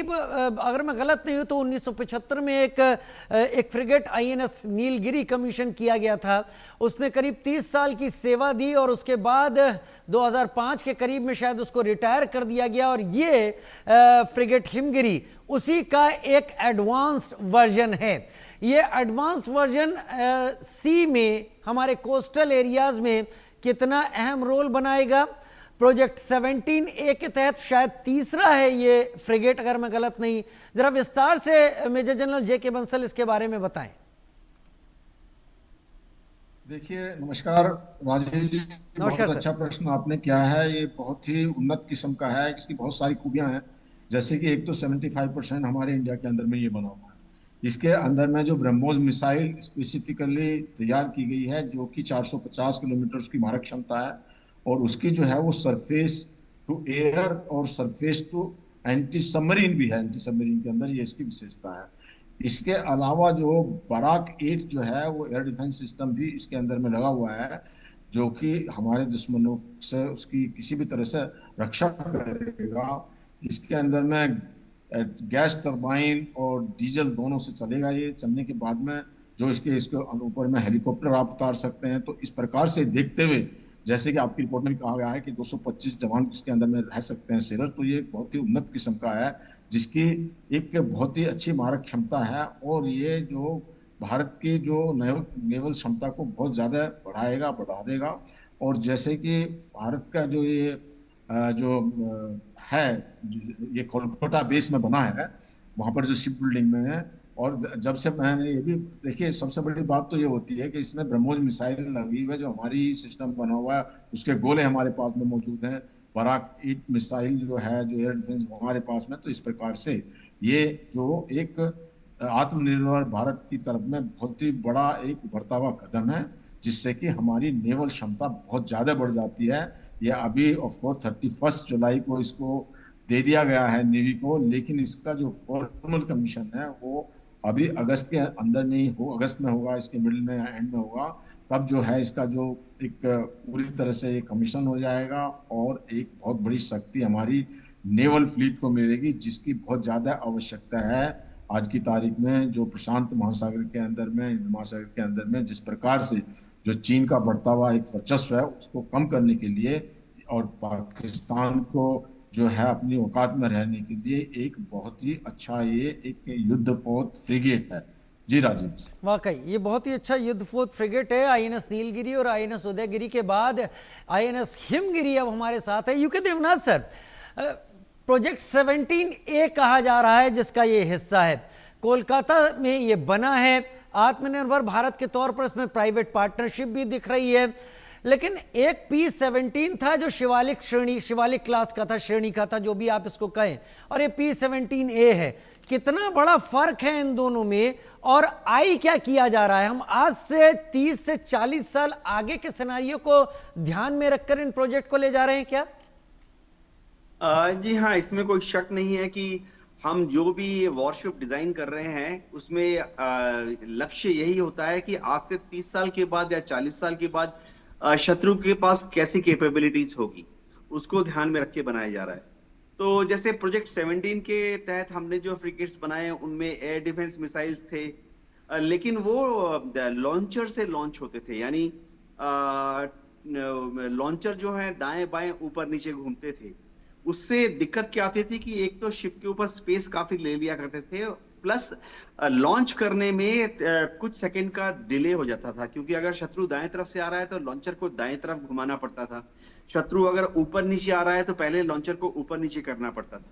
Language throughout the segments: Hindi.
करीब अगर मैं गलत नहीं हूं तो 1975 में एक फ्रिगेट आईएनएस नीलगिरी कमीशन किया गया था। उसने करीब 30 साल की सेवा दी और उसके बाद 2005 के करीब में शायद उसको रिटायर कर दिया गया। और ये फ्रिगेट हिमगिरी उसी का एक एडवांस्ड वर्जन है। ये एडवांस्ड वर्जन सी में हमारे कोस्टल एरियाज में कितना अहम रोल बनाएगा? प्रोजेक्ट 17A के तहत शायद तीसरा है ये फ्रिगेट, अगर मैं गलत नहीं। जरा विस्तार से मेजर जनरल जे.के. बंसल इसके बारे में बताएं। देखिए, नमस्कार राजेश जी। नमस्कार बहुत सर। अच्छा प्रश्न आपने किया है। ये बहुत ही उन्नत किस्म का है। इसकी बहुत सारी खूबियां हैं। जैसे कि एक तो 75% हमारे इंडिया के अंदर में ये बना हुआ है। इसके अंदर में जो ब्रह्मोस मिसाइल स्पेसिफिकली तैयार की गई है, जो कि 450 किलोमीटर उसकी मारक क्षमता है, और उसकी जो है वो सरफेस टू एयर और सरफेस टू एंटी सबमरीन भी है। एंटी सबमरीन के अंदर ये इसकी विशेषता है। इसके अलावा जो बराक 8 जो है वो एयर डिफेंस सिस्टम भी इसके अंदर में लगा हुआ है, जो कि हमारे दुश्मनों से उसकी किसी भी तरह से रक्षा करेगा। इसके अंदर में गैस टरबाइन और डीजल दोनों से चलेगा। ये चलने के बाद में जो इसके ऊपर में हेलीकॉप्टर आप उतार सकते हैं। तो इस प्रकार से देखते हुए, जैसे कि आपकी रिपोर्ट में भी कहा गया है कि 225 जवान इसके अंदर में रह सकते हैं सेलर, तो ये बहुत ही उन्नत किस्म का है, जिसकी एक बहुत ही अच्छी मारक क्षमता है। और ये जो भारत की जो नेवल क्षमता को बहुत ज़्यादा बढ़ाएगा, बढ़ा देगा। और जैसे कि भारत का जो ये जो है, ये कोलकाता बेस में बना है, वहाँ पर जो शिप बिल्डिंग में है। और जब से मैंने ये भी देखिए, सबसे बड़ी बात तो ये होती है कि इसमें ब्रह्मोस मिसाइल लगी हुई है, जो हमारी सिस्टम बना हुआ है, उसके गोले हमारे पास में मौजूद हैं। बराक 8 मिसाइल जो है, जो एयर डिफेंस हमारे पास में। तो इस प्रकार से ये जो एक आत्मनिर्भर भारत की तरफ में बहुत ही बड़ा एक उभरता हुआ कदम है, जिससे कि हमारी नेवल क्षमता बहुत ज़्यादा बढ़ जाती है। ये अभी ऑफकोर्स 31 जुलाई को इसको दे दिया गया है नेवी को, लेकिन इसका जो फॉर्मल कमीशन है वो अभी अगस्त के अंदर नहीं हो, अगस्त में होगा, इसके मिडिल में या एंड में होगा। तब जो है इसका जो एक पूरी तरह से एक कमीशन हो जाएगा, और एक बहुत बड़ी शक्ति हमारी नेवल फ्लीट को मिलेगी, जिसकी बहुत ज़्यादा आवश्यकता है आज की तारीख में। जो प्रशांत महासागर के अंदर में, हिंद महासागर के अंदर में जिस प्रकार से जो चीन का बढ़ता हुआ एक वर्चस्व है, उसको कम करने के लिए और पाकिस्तान को जो है अपनी औकात में रहने के लिए एक बहुत ही अच्छा ये एक युद्धपोत फ्रिगेट है। जी राजीव। वाकई ये बहुत ही अच्छा युद्धपोत फ्रिगेट है। आईएनएस नीलगिरी और आईएनएस उदयगिरी के बाद आईएनएस हिमगिरी अब हमारे साथ है। UK Debnath sir, project 17A कहा जा रहा है जिसका ये हिस्सा है, कोलकाता में ये बना है। आत्मनिर्भर भारत के तौर पर इसमें प्राइवेट पार्टनरशिप भी दिख रही है। लेकिन एक P-17 था जो शिवालिक क्लास का था, श्रेणी का था, जो भी आप इसको कहें, और ये P-17A है। कितना बड़ा फर्क है इन दोनों में, और क्या किया जा रहा है? हम आज से 30 से 40 साल आगे के सिनेरियो को ध्यान में रखकर इन प्रोजेक्ट को ले जा रहे हैं क्या? जी हाँ, इसमें कोई शक नहीं है कि हम जो भी वॉरशिप डिजाइन कर रहे हैं उसमें लक्ष्य यही होता है कि आज से 30 साल के बाद या 40 साल के बाद शत्रु के पास कैसी कैपेबिलिटीज होगी, उसको ध्यान में रख के बनाया जा रहा है। तो जैसे प्रोजेक्ट 17 के तहत हमने जो फ्रिगेट्स बनाए उनमें एयर डिफेंस मिसाइल्स थे, लेकिन वो लॉन्चर से लॉन्च होते थे। यानी लॉन्चर जो है दाएं बाएं ऊपर नीचे घूमते थे। उससे दिक्कत क्या आती थी कि एक तो शिप के ऊपर स्पेस काफी ले लिया करते थे, प्लस लॉन्च करने में कुछ सेकंड का डिले हो जाता था, क्योंकि अगर शत्रु दाएं तरफ से आ रहा है तो लॉन्चर को दाएं तरफ घुमाना पड़ता था। शत्रु अगर ऊपर नीचे आ रहा है तो पहले लॉन्चर को ऊपर नीचे करना पड़ता था।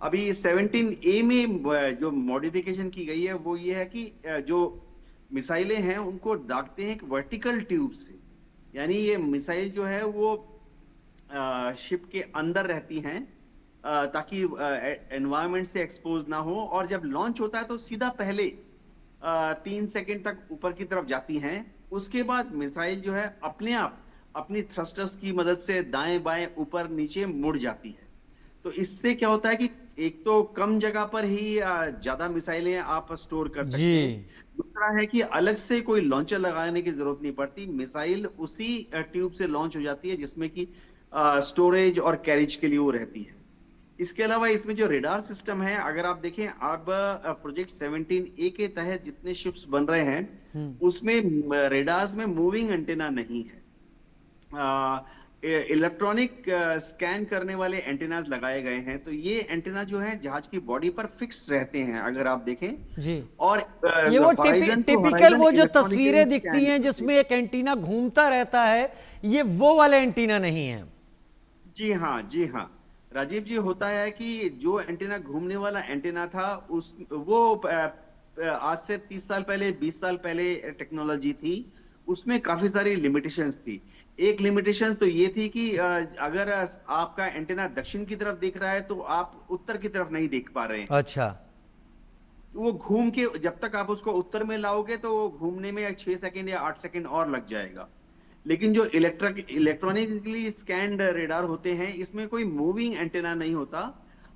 अभी 17A में जो मॉडिफिकेशन की गई है वो ये है कि जो मिसाइलें हैं उनको दागते हैं एक वर्टिकल ट्यूब से। यानी ये मिसाइल जो है वो शिप के अंदर रहती हैं ताकि एनवायरनमेंट से एक्सपोज ना हो, और जब लॉन्च होता है तो सीधा पहले 3 सेकंड तक ऊपर की तरफ जाती हैं। उसके बाद मिसाइल जो है अपने आप अपनी थ्रस्टर्स की मदद से दाएं बाएं ऊपर नीचे मुड़ जाती है। तो इससे क्या होता है कि एक तो कम जगह पर ही ज्यादा मिसाइलें आप स्टोर कर सकते हैं। दूसरा है कि अलग से कोई लॉन्चर लगाने की जरूरत नहीं पड़ती, मिसाइल उसी ट्यूब से लॉन्च हो जाती है जिसमें कि स्टोरेज और कैरिज के लिए वो रहती है। इसके अलावा इसमें जो रेडार सिस्टम है, अगर आप देखें, अब प्रोजेक्ट 17A के तहत जितने शिप्स बन रहे हैं उसमें रेडार्स में मूविंग एंटेना नहीं है। इलेक्ट्रॉनिक स्कैन करने वाले एंटेनाज लगाए गए हैं, तो ये एंटेना जो है जहाज की बॉडी पर फिक्स रहते हैं, अगर आप देखें। जी, और ये वो horizon to टिपिकल horizon वो जो electronically तस्वीरें दिखती scan हैं जिसमें एक एंटीना घूमता रहता है, ये वो वाला एंटीना नहीं है। जी हाँ, जी हाँ राजीव जी, होता है कि जो एंटेना घूमने वाला एंटेना था, उस वो आज से 30 साल पहले, 20 साल पहले टेक्नोलॉजी थी, उसमें काफी सारी लिमिटेशंस थी। एक लिमिटेशन तो ये थी कि अगर आपका एंटेना दक्षिण की तरफ देख रहा है तो आप उत्तर की तरफ नहीं देख पा रहे हैं। अच्छा, तो वो घूम के जब तक आप उसको उत्तर में लाओगे तो वो घूमने में 6 सेकंड या 8 सेकंड और लग जाएगा। लेकिन जो इलेक्ट्रॉनिकली स्कैन्ड रेडार होते हैं, इसमें कोई मूविंग एंटेना नहीं होता।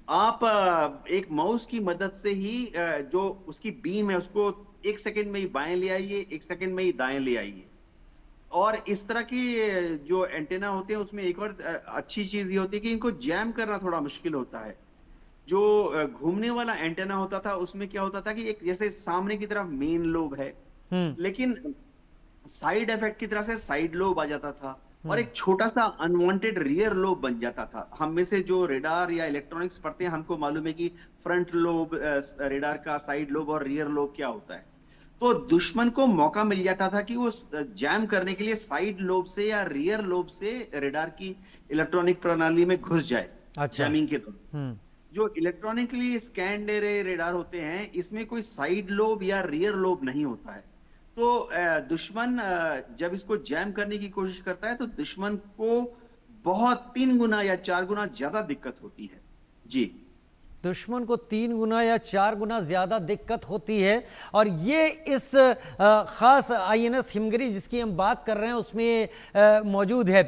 आप एक माउस की मदद से ही जो उसकी बीम है उसको 1 सेकंड में ही बाएं ले आइए, 1 सेकंड में ही दाएं ले आइए। और इस तरह की जो एंटेना होते हैं उसमें एक और अच्छी चीज ये होती है कि इनको जैम करना थोड़ा मुश्किल होता है। जो घूमने वाला एंटेना होता था उसमें क्या होता था कि एक जैसे सामने की तरफ मेन लोब है, लेकिन साइड इफेक्ट की तरह से साइड लोब आ जाता था और एक छोटा सा अनवांटेड रियर लोब बन जाता था। हम में से जो रेडार या इलेक्ट्रॉनिक्स पढ़ते हैं हमको मालूम है कि फ्रंट लोब रेडार का, साइड लोब और रियर लोब क्या होता है। तो दुश्मन को मौका मिल जाता था कि वो जैम करने के लिए साइड लोब से या रियर लोब से रेडार की इलेक्ट्रॉनिक प्रणाली में घुस जाए। अच्छा, जैमिंग के दौरान जो इलेक्ट्रॉनिकली स्कैन्ड रेडार होते हैं, इसमें कोई साइड लोब या रियर लोब नहीं होता है। तो दुश्मन जब इसको जैम करने की कोशिश करता है तो दुश्मन को बहुत 3 गुना या 4 गुना ज्यादा दिक्कत होती है। जी, दुश्मन को 3 गुना या 4 गुना ज़्यादा दिक्कत होती है। और ये इस ख़ास आईएनएस हिमगिरी जिसकी हम बात कर रहे हैं उसमें मौजूद है।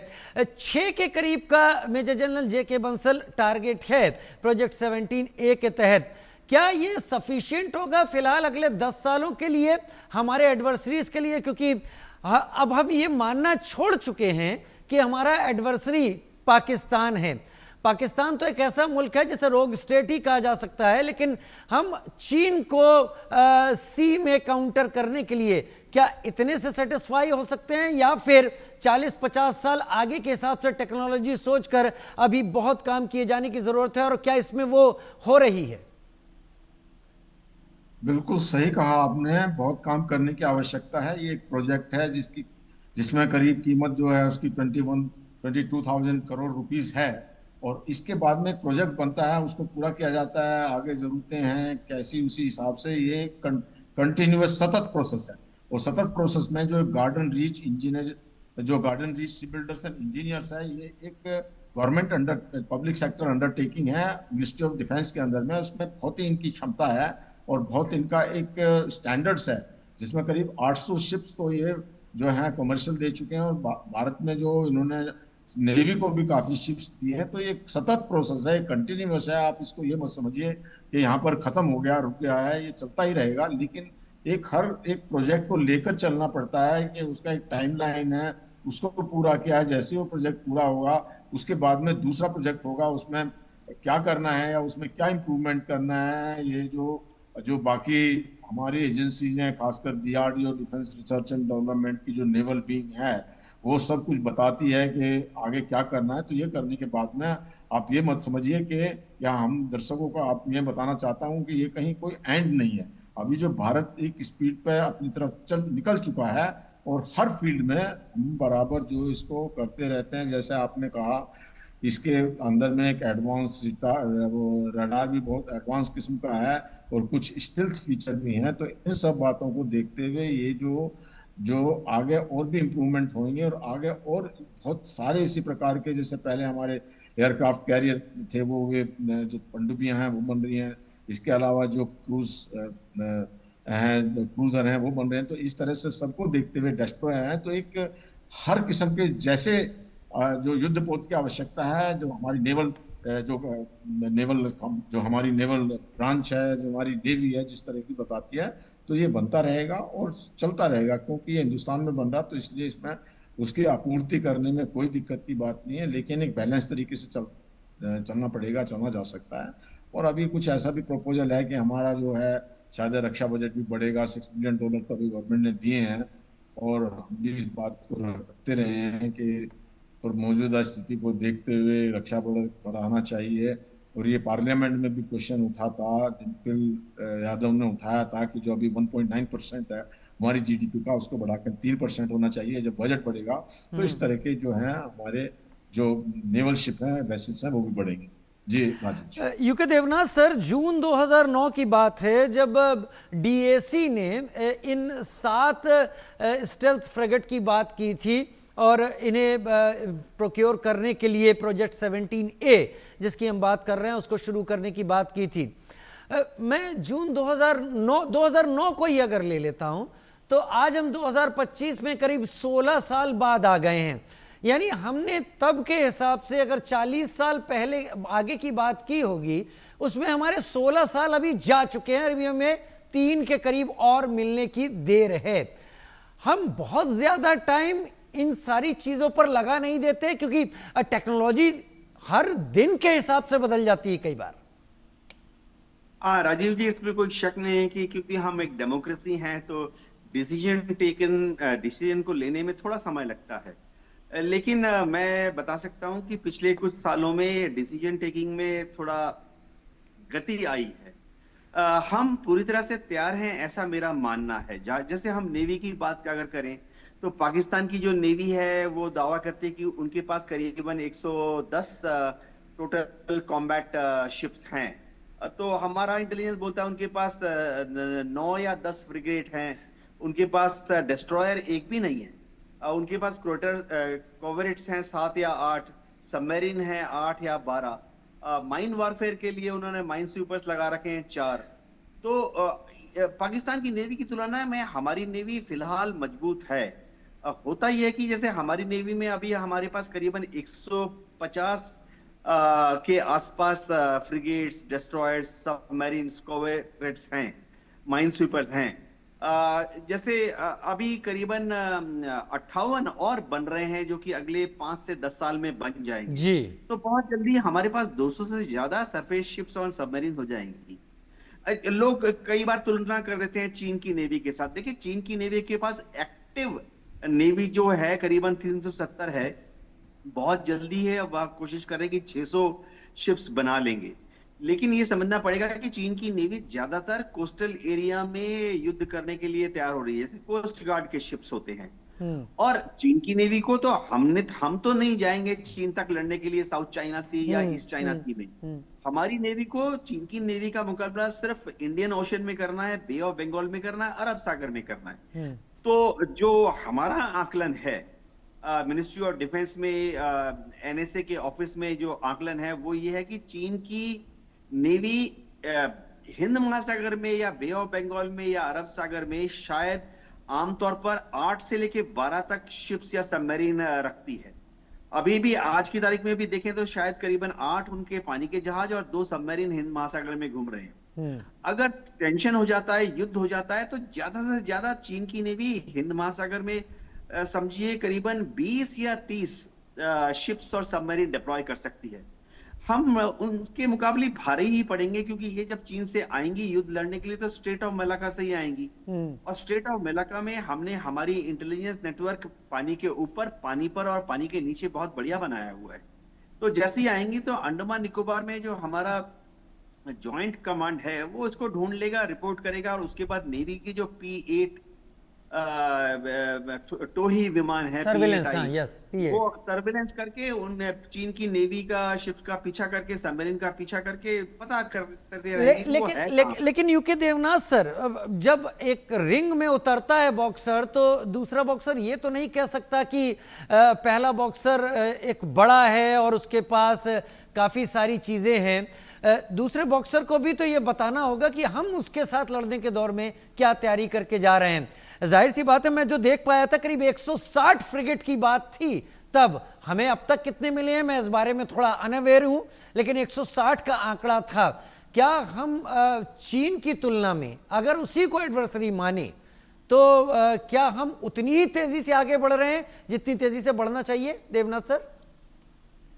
6 के करीब का मेजर जनरल जेके बंसल टारगेट है प्रोजेक्ट 17A के तहत। क्या ये सफिशिएंट होगा फिलहाल अगले 10 सालों के लिए हमारे एडवर्सरीज के लिए? क्योंकि अब हम ये मानना छोड़ चुके हैं कि हमारा एडवर्सरी पाकिस्तान है। पाकिस्तान तो एक ऐसा मुल्क है जिसे रोग स्टेट ही कहा जा सकता है, लेकिन हम चीन को सी में काउंटर करने के लिए क्या इतने से सेटिस्फाई हो सकते हैं, या फिर 40-50 साल आगे के हिसाब से टेक्नोलॉजी सोचकर अभी बहुत काम किए जाने की जरूरत है, और क्या इसमें वो हो रही है? बिल्कुल सही कहा आपने, बहुत काम करने की आवश्यकता है। ये एक प्रोजेक्ट है जिसमें करीब कीमत जो है उसकी 22,000 करोड़ रुपीस है। और इसके बाद में एक प्रोजेक्ट बनता है, उसको पूरा किया जाता है, आगे जरूरतें हैं कैसी, उसी हिसाब से ये कंटिन्यूअस सतत प्रोसेस है। और सतत प्रोसेस में जो garden reach builders and engineers है, ये एक government under public sector undertaking है, मिनिस्ट्री ऑफ डिफेंस के अंदर में। उसमें बहुत ही इनकी क्षमता है और बहुत इनका एक स्टैंडर्ड्स है, जिसमें करीब 800 शिप्स तो ये जो है कमर्शियल दे चुके हैं। और भारत में जो इन्होंने नेवी को भी काफी शिप्स दी है। तो ये सतत प्रोसेस है, कंटिन्यूअस है। आप इसको ये मत समझिए कि यहाँ पर खत्म हो गया, रुक गया है, ये चलता ही रहेगा। लेकिन हर एक प्रोजेक्ट को लेकर चलना पड़ता है कि उसका एक टाइमलाइन है, उसको पूरा किया है। जैसे वो प्रोजेक्ट पूरा होगा उसके बाद में दूसरा प्रोजेक्ट होगा, उसमें क्या करना है या उसमें क्या इम्प्रूवमेंट करना है। ये जो बाकी हमारी एजेंसीज हैं, खासकर DRDO, defence research and development की जो नेवल विंग है, वो सब कुछ बताती है कि आगे क्या करना है। तो ये करने के बाद में आप ये मत समझिए कि, या हम दर्शकों को आप ये बताना चाहता हूँ कि ये कहीं कोई एंड नहीं है। अभी जो भारत एक स्पीड पे अपनी तरफ निकल चुका है और हर फील्ड में हम बराबर जो इसको करते रहते हैं। जैसे आपने कहा, इसके अंदर में एक एडवांस रडार भी बहुत एडवांस किस्म का है और कुछ स्टिल्थ फीचर भी हैं। तो इन सब बातों को देखते हुए ये जो आगे और भी इम्प्रूवमेंट होंगे, और आगे और बहुत सारे इसी प्रकार के, जैसे पहले हमारे एयरक्राफ्ट कैरियर थे वो वे जो पनडुब्बियां हैं वो बन रही हैं। इसके अलावा जो क्रूजर हैं वो बन रहे हैं। तो इस तरह से सबको देखते हुए डेस्ट्रॉयर हैं। तो एक हर किस्म के जैसे जो युद्ध पोत की आवश्यकता है, जो हमारी जो हमारी नेवल ब्रांच है, जो हमारी नेवी है, जिस तरह की बताती है, तो ये बनता रहेगा और चलता रहेगा। क्योंकि ये हिंदुस्तान में बन रहा, तो इसलिए इसमें उसकी आपूर्ति करने में कोई दिक्कत की बात नहीं है। लेकिन एक बैलेंस तरीके से चलना पड़ेगा, चलना जा सकता है। और अभी कुछ ऐसा भी प्रपोजल है कि हमारा जो है शायद रक्षा बजट भी बढ़ेगा, $6 बिलियन तो अभी गवर्नमेंट ने दिए हैं। और हम भी इस बात को रखते रहे हैं कि पर मौजूदा स्थिति को देखते हुए रक्षा बजट बढ़ाना चाहिए। और ये पार्लियामेंट में भी क्वेश्चन उठा था, डिम्पल यादव ने उठाया था कि जो अभी 1.9% है हमारी जीडीपी का, उसको बढ़ाकर 3% होना चाहिए जब बजट बढ़ेगा। तो इस तरह के जो है हमारे जो नेवल शिप हैं, वेसल्स हैं, वो भी बढ़ेंगे। जी राजीव जी। यूके देवनाथ सर, जून 2009 की बात है जब डीएसी ने इन 7 स्टेल्थ फ्रिगेट की बात की थी और इन्हें प्रोक्योर करने के लिए प्रोजेक्ट 17A जिसकी हम बात कर रहे हैं उसको शुरू करने की बात की थी। मैं जून 2009 को ही अगर ले लेता हूं तो आज हम 2025 में करीब 16 साल बाद आ गए हैं। यानी हमने तब के हिसाब से अगर 40 साल पहले आगे की बात की होगी, उसमें हमारे 16 साल अभी जा चुके हैं। अभी हमें 3 के करीब और मिलने की देर है। हम बहुत ज्यादा टाइम इन सारी चीजों पर लगा नहीं देते क्योंकि टेक्नोलॉजी हर दिन के हिसाब से बदल जाती है कई बार। राजीव जी, इसमें कोई शक नहीं है कि क्योंकि हम एक डेमोक्रेसी हैं तो डिसीजन को लेने में थोड़ा समय लगता है। लेकिन मैं बता सकता हूं कि पिछले कुछ सालों में डिसीजन टेकिंग में थोड़ा गति आई है। हम पूरी तरह से तैयार हैं, ऐसा मेरा मानना है। जैसे हम नेवी की बात अगर करें तो पाकिस्तान की जो नेवी है वो दावा करती है कि उनके पास करीबन 110 टोटल कॉम्बैट शिप्स हैं। तो हमारा इंटेलिजेंस बोलता है उनके पास 9 या 10 फ्रिगेट हैं। उनके पास डिस्ट्रॉयर एक भी नहीं है। उनके पास कॉर्वेट्स हैं 7 या 8, सबमरीन हैं 8 या 12। माइन वॉरफेयर के लिए उन्होंने माइन स्वीपर्स लगा रखे हैं 4। तो पाकिस्तान की नेवी की तुलना में हमारी नेवी फिलहाल मजबूत है। होता यह है कि जैसे हमारी नेवी में अभी हमारे पास करीबन 150 के आसपास फ्रिगेट्स, डिस्ट्रॉयर्स, सबमरीन्स, कॉर्वेट्स हैं, माइन स्वीपर्स हैं। जैसे अभी करीबन 58 और बन रहे हैं जो कि अगले 5 से 10 साल में बन जाएंगे जी। तो बहुत जल्दी हमारे पास 200 से ज्यादा सरफेस शिप्स और सबमरीन हो जाएंगी। लोग कई बार तुलना कर देते हैं चीन की नेवी के साथ। देखिए, चीन की नेवी के पास एक्टिव नेवी जो है करीबन 370 है। बहुत जल्दी है, वह कोशिश कर रहे हैं कि 600 शिप्स बना लेंगे। लेकिन ये समझना पड़ेगा कि चीन की नेवी ज्यादातर कोस्टल एरिया में युद्ध करने के लिए तैयार हो रही है, जैसे कोस्ट गार्ड के शिप्स होते हैं। और चीन की नेवी को तो हम तो नहीं जाएंगे चीन तक लड़ने के लिए साउथ चाइना सी या ईस्ट चाइना सी में। हमारी नेवी को चीन की नेवी का मुकाबला सिर्फ इंडियन ओशन में करना है, बे ऑफ बंगाल में करना है, अरब सागर में करना है। तो जो हमारा आकलन है मिनिस्ट्री ऑफ डिफेंस में, एनएसए के ऑफिस में जो आकलन है वो ये है कि चीन की नेवी हिंद महासागर में या बे ऑफ बंगाल में या अरब सागर में शायद आमतौर पर 8 से लेके 12 तक शिप्स या सबमरीन रखती है। अभी भी आज की तारीख में भी देखें तो शायद करीबन 8 उनके पानी के जहाज और 2 सबमरीन हिंद महासागर में घूम रहे हैं। अगर टेंशन हो जाता है, युद्ध हो जाता है, तो ज्यादा से ज्यादा चीन की नेवी हिंद महासागर में समझिए करीबन 20 या 30 शिप्स और सबमरीन डिप्लॉय कर सकती है। हम उनके मुकाबले भारी ही पड़ेंगे क्योंकि ये जब चीन से आएंगी युद्ध लड़ने के लिए तो स्ट्रेट ऑफ मलाका से ही आएंगी। और स्ट्रेट ऑफ मलाका में हमने हमारी इंटेलिजेंस नेटवर्क पानी के ऊपर, पानी पर और पानी के नीचे बहुत बढ़िया बनाया हुआ है। तो जैसे ही आएंगी तो अंडमान निकोबार में जो हमारा जॉइंट कमांड है वो इसको ढूंढ लेगा, रिपोर्ट करेगा और उसके बाद नेवी की जो P8 टोही विमान है, सर्विलेंस, वो सर्विलेंस करके उन चीन की नेवी का शिप्स का पीछा करके, सबमरीन का पीछा करके पता करते रहेंगे। लेकिन यूके देवनाथ सर, जब एक रिंग में उतरता है बॉक्सर तो दूसरा बॉक्सर ये तो नहीं कह सकता कि पहला बॉक्सर एक बड़ा है और उसके पास काफी सारी चीजें हैं। दूसरे बॉक्सर को भी तो ये बताना होगा कि हम उसके साथ लड़ने के दौर में क्या तैयारी करके जा रहे हैं। जाहिर सी बात है, मैं जो देख पाया था करीब 160 फ्रिगेट की बात थी तब। हमें अब तक कितने मिले हैं मैं इस बारे में थोड़ा अनअवेयर हूं, लेकिन 160 का आंकड़ा था। क्या हम चीन की तुलना में अगर उसी को एडवर्सरी माने तो क्या हम उतनी ही तेजी से आगे बढ़ रहे हैं जितनी तेजी से बढ़ना चाहिए, देवनाथ सर?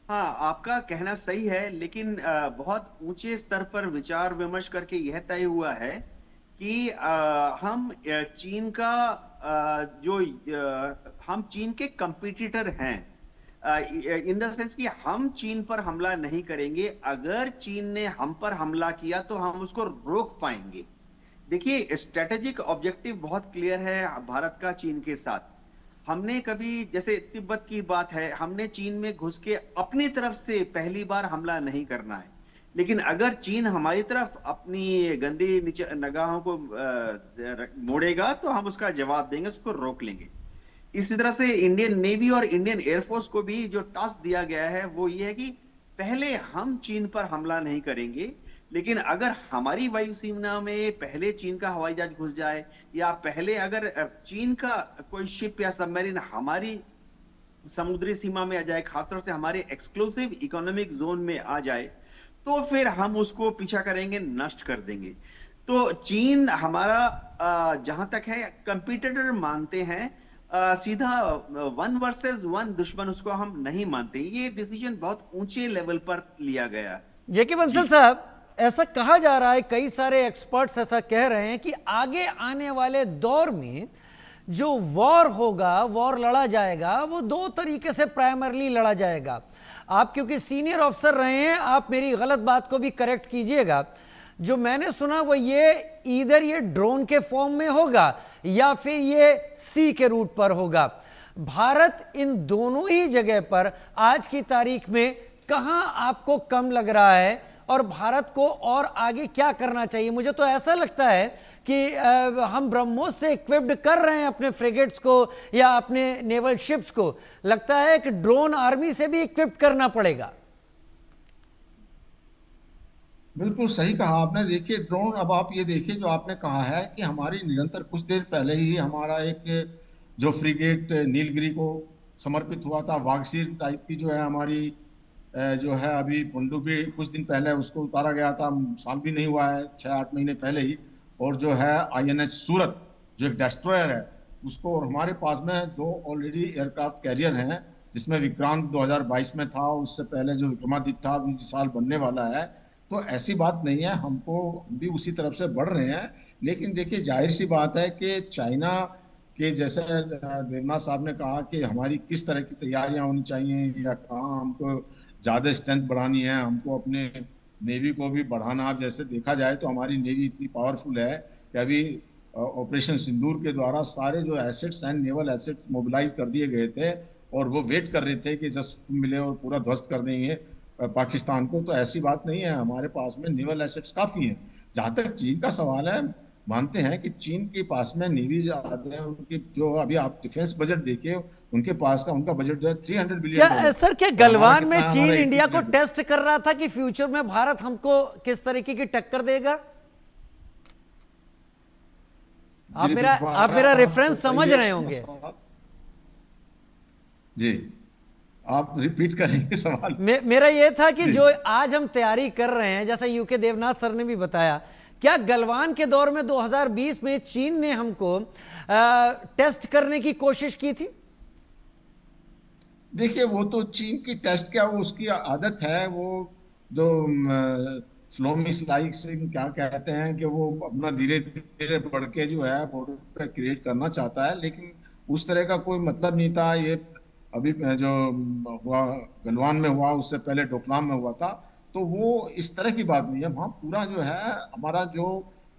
हाँ, आपका कहना सही है, लेकिन बहुत ऊंचे स्तर पर विचार विमर्श करके यह तय हुआ है कि हम चीन का हम चीन के कंपटीटर हैं, इन द सेंस कि हम चीन पर हमला नहीं करेंगे। अगर चीन ने हम पर हमला किया तो हम उसको रोक पाएंगे। देखिए, स्ट्रेटेजिक ऑब्जेक्टिव बहुत क्लियर है भारत का चीन के साथ। हमने कभी, जैसे तिब्बत की बात है, हमने चीन में घुस के अपनी तरफ से पहली बार हमला नहीं करना है, लेकिन अगर चीन हमारी तरफ अपनी गंदी निगाहों को मोड़ेगा तो हम उसका जवाब देंगे, उसको रोक लेंगे। इसी तरह से इंडियन नेवी और इंडियन एयरफोर्स को भी जो टास्क दिया गया है वो ये है कि पहले हम चीन पर हमला नहीं करेंगे, लेकिन अगर हमारी वायुसीमा में पहले चीन का हवाई जहाज घुस जाए, या पहले अगर चीन का कोई शिप या सबमरीन हमारी समुद्री सीमा में आ जाए, खासतौर से हमारे एक्सक्लूसिव इकोनॉमिक जोन में आ जाए, तो फिर हम उसको पीछा करेंगे, नष्ट कर देंगे। तो चीन हमारा जहां तक है कंपटीटर मानते हैं, सीधा 1 वर्सेस 1 दुश्मन उसको हम नहीं मानते। ये डिसीजन बहुत ऊंचे लेवल पर लिया गया। जेके बंसल साहब, ऐसा कहा जा रहा है, कई सारे एक्सपर्ट्स ऐसा कह रहे हैं कि आगे आने वाले दौर में जो वॉर होगा, वॉर लड़ा जाएगा, वो 2 तरीके से प्राइमरली लड़ा जाएगा। आप क्योंकि सीनियर ऑफिसर रहे हैं, आप मेरी गलत बात को भी करेक्ट कीजिएगा। जो मैंने सुना वो ये, इधर ये ड्रोन के फॉर्म में होगा या फिर ये सी के रूट पर होगा। भारत इन दोनों ही जगह पर आज की तारीख में कहां आपको कम लग रहा है, और भारत को और आगे क्या करना चाहिए? मुझे तो ऐसा लगता है कि हम ब्रह्मोस से इक्विप्ड कर रहे हैं अपने फ्रिगेट्स को या अपने नेवल शिप्स को, लगता है कि ड्रोन आर्मी से भी इक्विप्ड करना पड़ेगा। बिल्कुल सही कहा आपने। देखिए ड्रोन, अब आप ये देखिए जो आपने कहा है कि हमारी निरंतर, कुछ देर पहले ही हमारा एक जो फ्रिगेट नीलगिरी को समर्पित हुआ था, वागसीर टाइप की जो है हमारी जो है अभी पनडुब्बी, कुछ दिन पहले उसको उतारा गया था, साल भी नहीं हुआ है, 6-8 महीने पहले ही। और जो है INH सूरत जो एक डेस्ट्रॉयर है उसको, और हमारे पास में 2 ऑलरेडी एयरक्राफ्ट कैरियर हैं, जिसमें विक्रांत 2022 में था, उससे पहले जो विक्रमादित्य था अभी इस साल बनने वाला है। तो ऐसी बात नहीं है, हमको भी उसी तरफ से बढ़ रहे हैं। लेकिन देखिए जाहिर सी बात है कि चाइना के, जैसे देवनाथ साहब ने कहा कि हमारी किस तरह की तैयारियां होनी चाहिए या कहाँ हमको ज़्यादा स्ट्रेंथ बढ़ानी है, हमको अपने नेवी को भी बढ़ाना। अब जैसे देखा जाए तो हमारी नेवी इतनी पावरफुल है कि अभी ऑपरेशन सिंदूर के द्वारा सारे जो assets and naval assets mobilise कर दिए गए थे, और वो वेट कर रहे थे कि जस्ट मिले और पूरा ध्वस्त कर देंगे पाकिस्तान को। तो ऐसी बात नहीं है, हमारे पास में नेवल एसेट्स काफ़ी हैं। जहाँ तक चीन का सवाल है, मानते हैं कि चीन के पास में नेवी ज्यादा है उनकी। जो अभी आप डिफेंस बजट देखिए, उनके पास का उनका बजट जो है 300 बिलियन। क्या सर, क्या गलवान में चीन इंडिया को टेस्ट कर रहा था कि फ्यूचर में भारत हमको किस तरीके की टक्कर देगा? आप मेरा रेफरेंस समझ रहे होंगे जी। आप रिपीट करेंगे सवाल? मेरा ये था कि जो आज हम तैयारी कर रहे हैं, जैसा यूके देवनाथ सर ने भी बताया, क्या गलवान के दौर में 2020 में चीन ने हमको टेस्ट करने की कोशिश की थी? देखिए वो तो चीन की टेस्ट क्या, वो उसकी आदत है, वो जो स्लोमी स्लाइसिंग क्या कहते हैं, कि वो अपना धीरे धीरे बढ़ के जो है बॉर्डर पे क्रिएट करना चाहता है। लेकिन उस तरह का कोई मतलब नहीं था। ये अभी जो हुआ गलवान में हुआ, उससे पहले डोकलाम में हुआ था। तो वो इस तरह की बात नहीं है। वहाँ पूरा जो है हमारा जो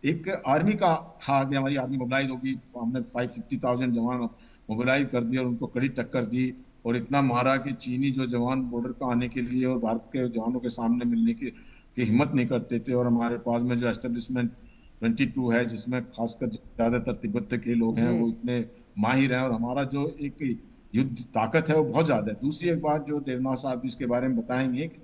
एक आर्मी का था कि हमारी आर्मी मोबिलाइज होगी, हमने 550,000 जवान मोबिलाइज कर दिए और उनको कड़ी टक्कर दी, और इतना मारा कि चीनी जो जवान बॉर्डर पर आने के लिए और भारत के जवानों के सामने मिलने की हिम्मत नहीं करते थे। और हमारे पास में जो एस्टेब्लिशमेंट 22 है, जिसमें खासकर ज्यादातर तिब्बत के लोग हैं, वो इतने माहिर हैं, और हमारा जो एक युद्ध ताकत है वो बहुत ज्यादा है। दूसरी एक बात जो देवनाथ साहब इसके बारे में बताएंगे कि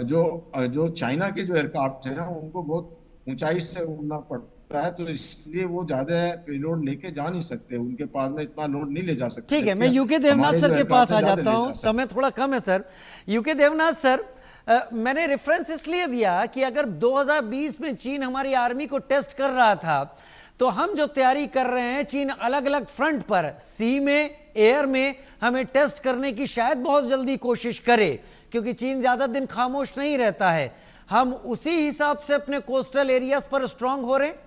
जो चाइना के जो एयरक्राफ्ट हैं उनको बहुत ऊंचाई से उड़ना पड़ता है, तो इसलिए वो ज्यादा पेलोड लेके जा नहीं सकते, उनके पास में इतना लोड नहीं ले जा सकते। ठीक है, मैं यूके देवनाथ सर के पास आ जाता हूं, समय थोड़ा कम है सर। यूके देवनाथ सर, मैंने रेफरेंस इसलिए दिया कि अगर 2020 में चीन हमारी आर्मी को टेस्ट कर रहा था, तो हम जो तैयारी कर रहे हैं चीन अलग अलग फ्रंट पर, सी में, एयर में हमें टेस्ट करने की शायद बहुत जल्दी कोशिश करे, क्योंकि चीन ज्यादा दिन खामोश नहीं रहता है। हम उसी हिसाब से अपने कोस्टल एरियाज पर स्ट्रांग हो रहे हैं।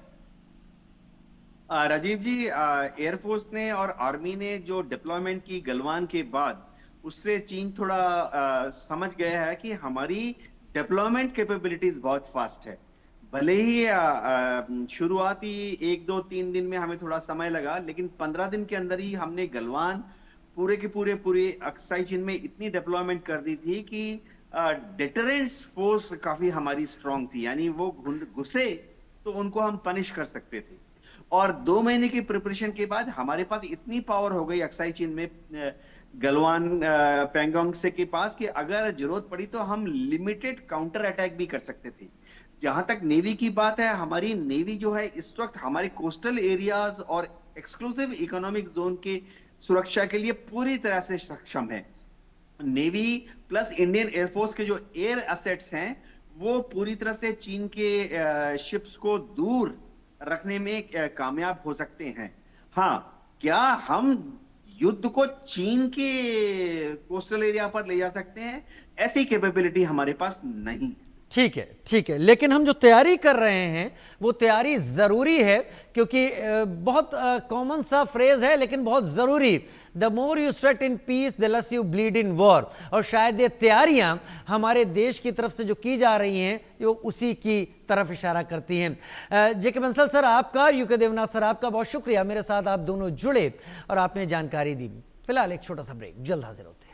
राजीव जी, एयरफोर्स ने और आर्मी ने जो डिप्लॉयमेंट की गलवान के बाद, उससे चीन थोड़ा समझ गया है कि हमारी डिप्लॉयमेंट कैपेबिलिटीज बहुत फास्ट है। भले ही शुरुआती 1-2-3 दिन में हमें थोड़ा समय लगा, लेकिन 15 दिन के अंदर ही हमने गलवान पूरे के पूरे अक्साई चीन में इतनी डिप्लॉयमेंट कर दी थी कि डिटरेंस फोर्स काफी हमारी स्ट्रांग थी, यानी वो घुसे तो उनको हम पनिश कर सकते थे। और 2 महीने की प्रिपरेशन के बाद हमारे पास इतनी पावर हो गई अक्साई चीन में, गलवान पैंगोंग से के पास, कि अगर जरूरत पड़ी तो हम लिमिटेड काउंटर अटैक भी कर सकते थे। जहां तक नेवी की बात है, हमारी नेवी जो है इस वक्त हमारे कोस्टल एरियाज और एक्सक्लूसिव इकोनॉमिक जोन के सुरक्षा के लिए पूरी तरह से सक्षम है। नेवी प्लस इंडियन एयरफोर्स के जो एयर एसेट्स हैं वो पूरी तरह से चीन के शिप्स को दूर रखने में कामयाब हो सकते हैं। हाँ, क्या हम युद्ध को चीन के कोस्टल एरिया पर ले जा सकते हैं? ऐसी कैपेबिलिटी हमारे पास नहीं है। ठीक है, ठीक है, लेकिन हम जो तैयारी कर रहे हैं वो तैयारी ज़रूरी है, क्योंकि बहुत कॉमन सा फ्रेज है लेकिन बहुत ज़रूरी, the more you sweat in peace the less you bleed in war. और शायद ये तैयारियां हमारे देश की तरफ से जो की जा रही हैं वो उसी की तरफ इशारा करती हैं। जेके बंसल सर आपका, यूके देवनाथ सर आपका बहुत शुक्रिया, मेरे साथ आप दोनों जुड़े और आपने जानकारी दी। फिलहाल एक छोटा सा ब्रेक, जल्द हाजिर होते हैं।